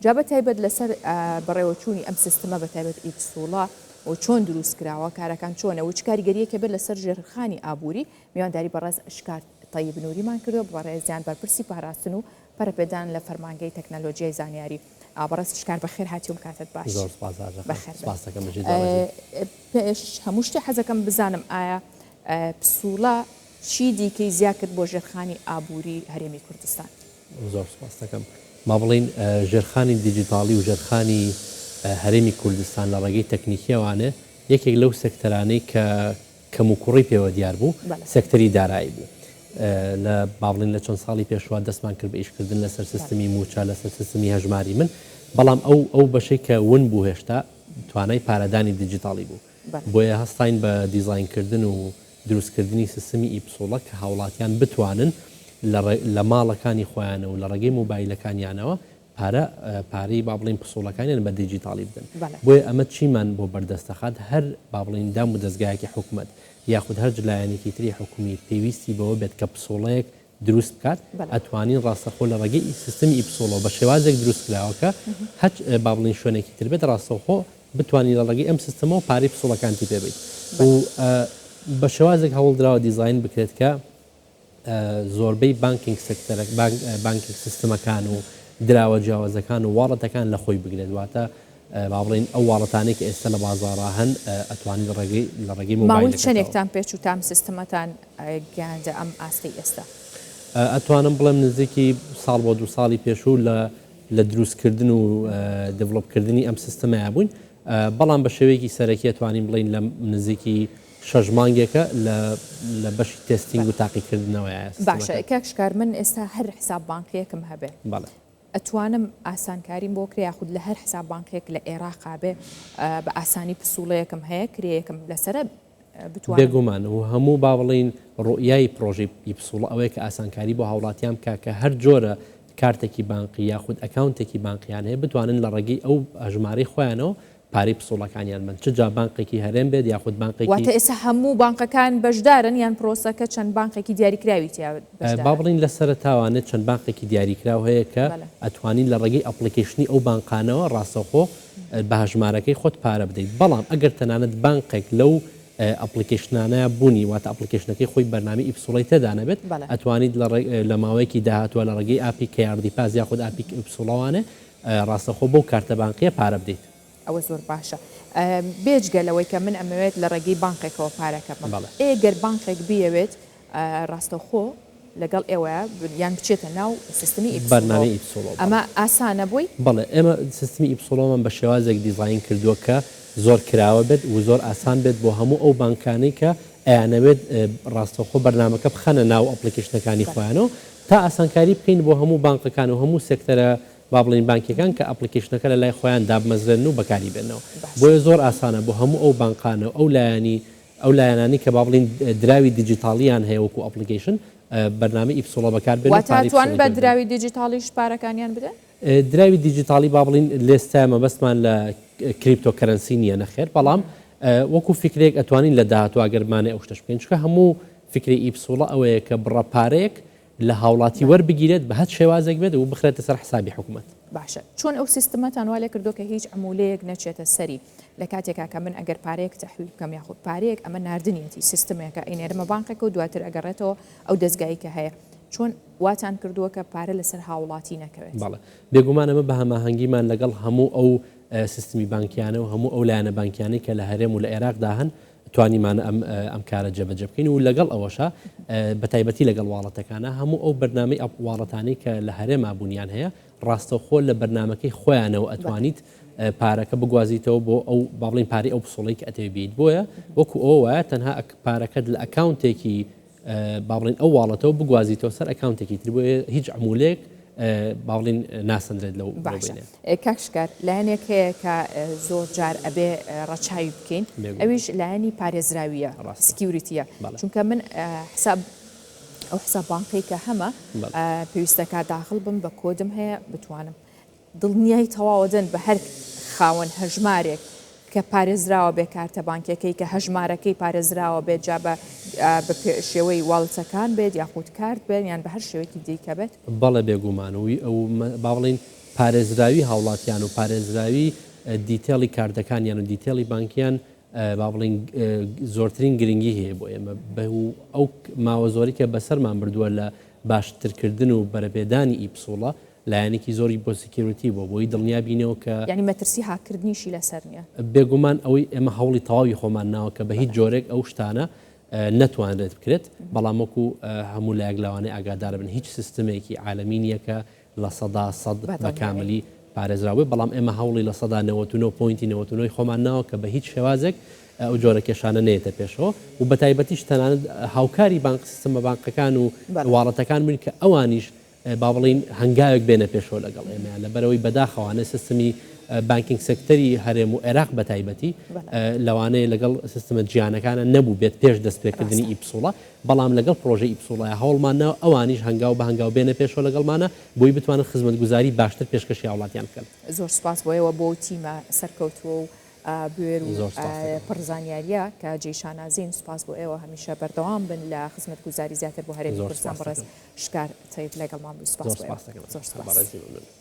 جا بەتایبەت لەسەر بەڕێوەچوونی ئەم سیستەمە بەتایبەت ئیپسوڵا و چۆن دروست کراوە کارەکان چۆنە و چ کاریگەریەکە بێت لەسەر ژێرخانی ئابووری میوانداری بەڕێز شکار طیب نووریمان کردو بەڕێزیان بەرپرسی پاراستن و پەرەپێدان لە فەرمانگەی تەکنەلۆژیای زانیاری بەڕێز شکار بەخێر هاتیوم کاتت باش پێش هەموو شتێ حەزەکەم بزانم ئایا پسوڵە چی دیکەی زیاد کرد بۆ ژێرخانی ئابووری هەرێمی کوردستان؟ زۆر سپاس دەکەم. ما بڵین ژێرخانی دیجیتاڵی و ژێرخانی هەرێمی کوردستان لە ڕێگەی تەکنیکیەوانە یەکێک لەو سەکتەرانەی کە کەم و کوڕی پێوە دیار بوو سەکتەری دارایی بوو. لە باڵین لە چەند ساڵی پێشوا دەستمان کرد بە ئیشکردن لەسەر سیستمی موچە لەسەر سیستمی هەژماری من بەڵام ئەو بەشەی کە ون بوو هێشتا توانای پارەدانی دیجیتاڵی بوو بۆیە هەستاین بە دیزاینکردن و دروستکردنی سیستمی ئیپسۆڵە کە هاوڵاتیان بتوانن لە ماڵەکانی خۆیانە و لە ڕێگەی مۆبایلەکانیانەوە پارەی با بڵین پسۆڵەکانیان بە دیجیتاڵی بدەن بۆیە ئەمە چیمان بۆ بەردەستەخات هەر با بڵین دام و دەستگایەکی حکوومەت یاخود هەر جلایەنێکی تری حکومی پێویستی بەوە بێت کە پسۆڵەیەک دروست بکات ئەتوانین ڕاستەخۆ لە ڕێگەی سیستمی ئیپسۆڵەوە بە شێوازێک دروست کراوەکە هەچ با بڵین شوێنێکی تر بێت ڕاستەخۆ بتوانین لە ڕێگەی ئەم سیستەمەوە پارەی پسۆڵەکانتی پێ بێت و بە شێوازێک هەوڵدراوە دیزاین بکرێت کە زۆربەی بانکینگ سێکتەرە بانکینگ سیستەمەکان و دراوە جیاوازەکان و واڵەتەکان لە خۆی بگرێت واتە با بڵین ئەو واڵەتانێک کە ئێستا لە بازاڕا هەن ئەتوانین لە ڕێگەی مۆبایل چەندێکتان پێچ و تام سیستەمەتان گیانجە ئەم ئاستی ئێستا ئەتوانم بڵێم نزیکی ساڵ بۆ 2 ساڵی پێشوو لە دروستکردن و دڤلۆپکردنی ئەم سیستەمەیە بووین بەڵام بە شێوەیەکی سەرەکی ئەتوانین بڵین لە نزیکی 6 مانگێکە لە بەشی تستینگ و تاقیکردنەوەیە باشە کاکشکار من ئێستا هەر حساب بانکیەکم هەبێ ئەتوانم ئاسانکاریم بۆ کرێ یاخود لە هەر حساب بانکێک لە عێراقا بێ بە ئاسانی پسوڵەیەکم هەیە کرێیەکم لەسرە بێگومان و هەموو با بڵین ڕۆیای پرۆژەی پسوڵە ئەوەیە کە ئاسانکاری بۆ هاوڵاتیان کە هەر جۆرە کارتێکی بانقی یاخود ئەکاونتێکی بانقییان هەیە بتوانن لە ڕێگەی ئەو ئەژمارەی خۆیانەوە پارەی پسۆڵەکانیان من چ جا بانقێکی هەرێم بێت یاخود بانقێکی واتە ئێستا هەموو بانقەکان بەشدارن یان پرۆسەکە چەند بانقێکی دیاریکراوی با بڵین لەسەر تاوانێت چەند بانقێکی دیاریکراو هەیە کە ئەتوانین لە ڕێگەی ئەپلیکیشنی ئەو بانقانەوە ڕاستەخۆ بە هەژمارەکەی خۆت پارە بدەیت بەڵام ئەگەر تەنانەت بانقێک لەو ئەپلیکیشنانە بوونی واتە ئەپلیکیشنەکەی خۆی بەرنامی ئیپسۆڵی تێدانەبێت ئەتوانیت لە ماوەیەکی داهاتوە لە ڕێگەی ئاپی کە یاردیپاز یاخود ئاپی ئیپسۆڵەوانە ڕاستەخۆ بەو کارتە بانقیە پارە بدەیت ئەوە زۆر باشە بێجگەلەوەی کە من ئەمەوێت لە ڕێگەی بانقێکەوە پارەکەم ئێگەر بانقێک بیەوێت ڕاستەخۆ لەگەڵ ئێوە یان بچێتە ناو سیستمی بەرنامەی ئیپسۆڵ ئەمە ئاسانە بووی بەڵێ ئێمە سیستمی ئیپسۆڵەمان بە شێوازێک دیزاین کردووە کە زۆر کراوە بێت و زۆر ئاسان بێت بۆ هەموو ئەو بانکانەی کە ئەیانەوێت ڕاستەخۆ بەرنامەکە بخەنە ناو ئەپلیکیشنەکانی خۆیانەوە تا ئاسانکاری بکەین بۆ هەموو بانکەکان و هەموو سێکتەرە با بڵین بانکیەکان کە ئەپلیکیشنەکە لە لای خۆیان دابمەزرێن و بەکاری بێنەوە بۆیە زۆر ئاسانە بۆ هەموو ئەو بانکانە ئەو لایەنانی کە با بڵین دراوی دیجیتاڵیان هەیە وەکو ئەپلیکیشن بەرنامەی ئیپسۆڵە بەکار بێن واتوان بە دراوی دیجیتاڵیش پارەکانیان بدەن دراوی دیجیتاڵی با بڵین لێستایمە بەسمان لە کریپتۆکەرەنسی نییە نەخێر بەڵام وەکو فکرێک ئەتوانین لە داهاتوە ئەگەرمانێ ئەو شتەش بکەین چکە هەموو فکری ئیپسۆڵە ئەوەیە کە بڕەپارەیەک لە هاوڵاتی وەربگیرێت بە هەت شێوازێک بێت و بخرێتە سەر حسابی حکوومەت باشە چۆن ئەو سیستەمەتان وا لێ کردو کە هیچ ئەمولەیەک نەچێتە سەری لە کاتێکا کە من ئەگەر پارەیەک تەحویل بکەم یاخود پارەیەک ئەمە نردنیەتی سیستمێکە ئینێرمە بانقێکە و دواتر ئەگەڕێتەوە ئەو دەستگایی کە هەیە چۆن واتان کردووە کە پارە لەسەر هاوڵاتی نەکەوێت بەڵێ بێگومانەمە بە هەماهەنگیمان لەگەڵ هەموو ئەو سیستمی بانکیانە و هەموو ئەو لایەنە بانکیانەی کە لە هەرێم و لە عێراقدا هەن توانیمان ئەم کارە جەبەجە بکەین و لەگەڵ ئەوەشە بەتایبەتی لەگەڵ واڵەتەکانە هەموو ئەو بەرنامەی واڵەتانەی کە لە هەرێما بوونیان هەیە ڕاستەوخۆ لە بەرنمەکەی خۆیانەوە ئەتوانیت پارەکە بگوازیتەوە بۆ ئەو باڵین پارەی ئەو پسۆڵی کە ئەتەوێت بۆیە وەکو ئەوە تەنها پارەکەت لە ئەکاونتێکی باڵین ئەو واڵەتەوە بگوازیتەوە سەر ئەکاونتێکی تر بۆیە هیچ عمولێک باڵین ناسەندرێت لەو کاکشکار لایەنێک هەیە کە زۆر جار ئەبێ ڕەچاوی بکەین ئەویش لایەنی پارێزراویە سکیوریتیە چونکە من حساب ئەو حساب بانقی کە هەمە پێویستەکە داخل بم بە کۆدم هەیە بتوانم دڵنیای تەواوەدەن بە هەر خاوەن هەژمارێک کە پارێزراوە بێ کارتە بانکەکەی کە هەژمارەکەی پارێزراوە بێت جا بە شێوەی واڵچەکان بێت یاخود کارت بێن یان بە هەر شێوەیەکی دیکە بێت بەڵێ بێگومانەوەی ئەو با بڵین پارێزراوی هاوڵاتیان و پارێزراوی دیتێڵی کاردەکانیان و دیتێڵی بانکیان با بڵین زۆرترین گرنگی هەیە بۆ ئێمە ئەو ماوە زۆری کە بەسەرمان بردووە لە باشترکردن و بەرەبێدانی ئیپسوڵە لایەنێکی زۆری بۆ سکیورتی بۆی دڵنیا بینەوە کە یعنی مەترسی هاکردنیشی لەسەر نییە بێگومان ئەوەی ئێمە هەوڵی تەواوی خۆمان ناوە کە بە هیچ جۆرێک ئەو شتانە نەتوانرێت بکرێت بەڵام وەکو هەموو لایەک لەوانەیە ئاگادار بن هیچ سیستمێکی عالەمی نییە کە لە سەد بە کاملی پارێزراوی بەڵام ئێمە هەوڵی لە سەدا 99.99 خۆمان ناوە کە بە هیچ شێوازێک ئەو جۆرە کێشانە نێتە پێشەوە و بە تایبەتیش تەنانەت هاوکاری بانک سیستەمە بانکەکان و واڵەتەکان بن کە ئەوانیش با بڵین هەنگاوێک بێنە پێشەوە لەگەڵ ئێمە لەبەرەوەی بەداخەوانە سیستمی بانکینگ سێکتەری هەرێم و عێراق بە تایبەتی لەوانەیە لەگەڵ سیستمە جیانەکانە نەبوو بێت پێش دەستپێکردنی ئیپسوڵە بەڵام لەگەڵ پرۆژە ئیپسوڵە هەوڵمانەوە ئەوانیش هەنگاو بە هەنگاو بێنە پێشەوە لەگەڵمانە بۆی بتوانن خزمەتگوزاری باشتر پێشکەشی هاوڵاتیان بکەن. زۆر سپاس بۆیەوە بۆ تیمە سەرکەوتووە و بوێر و پڕزانیاریە کە جێشانازین سپاس بۆ ئێوە هەمیشە بەردەوام بن لە خزمەتگوزاری زیاتر بۆ هەرێمی کوردستان بەڕێز شکار تەیب لەگەڵمان بوو سپاس.